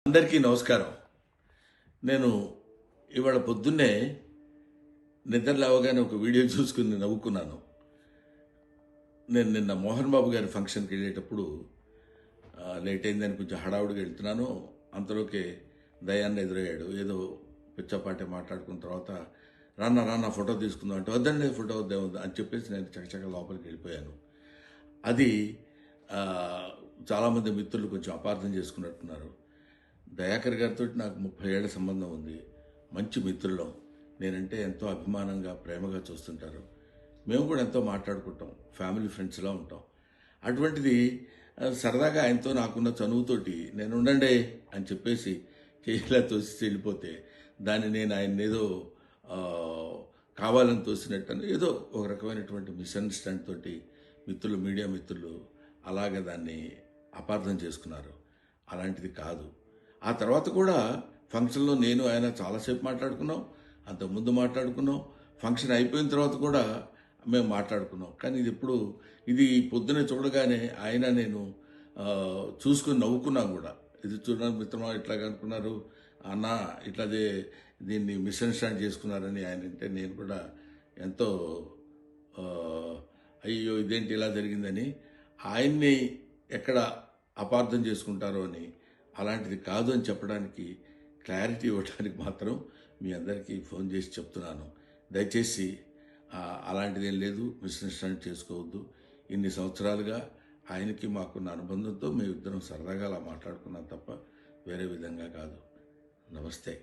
అందరికీ నమస్కారం. నేను ఇవాళ పొద్దున్నే నిద్ర లేవగానే ఒక వీడియో చూసుకుని నవ్వుకున్నాను. నేను నిన్న మోహన్ బాబు గారి ఫంక్షన్కి వెళ్ళేటప్పుడు లేట్ అయిందని కొంచెం హడావుడిగా వెళ్తున్నాను. అంతలోకే దయాన్ని ఎదురయ్యాడు. ఏదో పిచ్చపాటి మాట్లాడుకున్న తర్వాత రాన్న ఫోటో తీసుకుందాం అంటే వద్దండి, ఫోటో వద్దా అని చెప్పేసి నేను చకచక లోపలికి వెళ్ళిపోయాను. అది చాలామంది మిత్రులు కొంచెం అపార్థం చేసుకున్నట్టున్నారు. దయాకర్ గారితో నాకు 30 ఏళ్ల సంబంధం ఉంది. మంచి మిత్రులం. నేనంటే ఎంతో అభిమానంగా ప్రేమగా చూస్తుంటారు. మేము కూడా ఎంతో మాట్లాడుకుంటాం, ఫ్యామిలీ ఫ్రెండ్స్లా ఉంటాం. అటువంటిది సరదాగా ఆయనతో నాకున్న చనువుతోటి నేను ఉండండి అని చెప్పేసి చేయిలా తోసి వెళ్ళిపోతే దాన్ని నేను ఆయన ఏదో కావాలని తోసినట్టు ఏదో ఒక రకమైనటువంటి మిస్అండర్స్టాండ్ తోటి మిత్రులు, మీడియా మిత్రులు అలాగే దాన్ని అపార్థం చేసుకున్నారు. అలాంటిది కాదు. ఆ తర్వాత కూడా ఫంక్షన్లో నేను ఆయన చాలాసేపు మాట్లాడుకున్నాం, అంతకుముందు మాట్లాడుకున్నాం, ఫంక్షన్ అయిపోయిన తర్వాత కూడా మేము మాట్లాడుకున్నాం. కానీ ఇది పొద్దునే చూడగానే ఆయన నేను చూసుకుని నవ్వుకున్నాం కూడా. ఇది చూడడానికి మిత్రమా ఇట్లాగా అనుకున్నారు అన్న, ఇట్లాదే దీన్ని మిస్అండర్స్టాండ్ చేసుకున్నారని ఆయన అంటే నేను కూడా ఎంతో అయ్యో ఇదేంటి ఇలా జరిగిందని ఆయన్ని ఎక్కడ అపార్థం చేసుకుంటారో అని, అలాంటిది కాదు అని చెప్పడానికి, క్లారిటీ ఇవ్వడానికి మాత్రం మీ అందరికీ ఫోన్ చేసి చెప్తున్నాను. దయచేసి అలాంటిదేం లేదు, మిస్అండర్స్టాండ్ చేసుకోవద్దు. ఇన్ని సంవత్సరాలుగా ఆయనకి మాకున్న అనుబంధంతో మేమిద్దరం సరదాగా అలా మాట్లాడుకున్నాం తప్ప వేరే విధంగా కాదు. నమస్తే.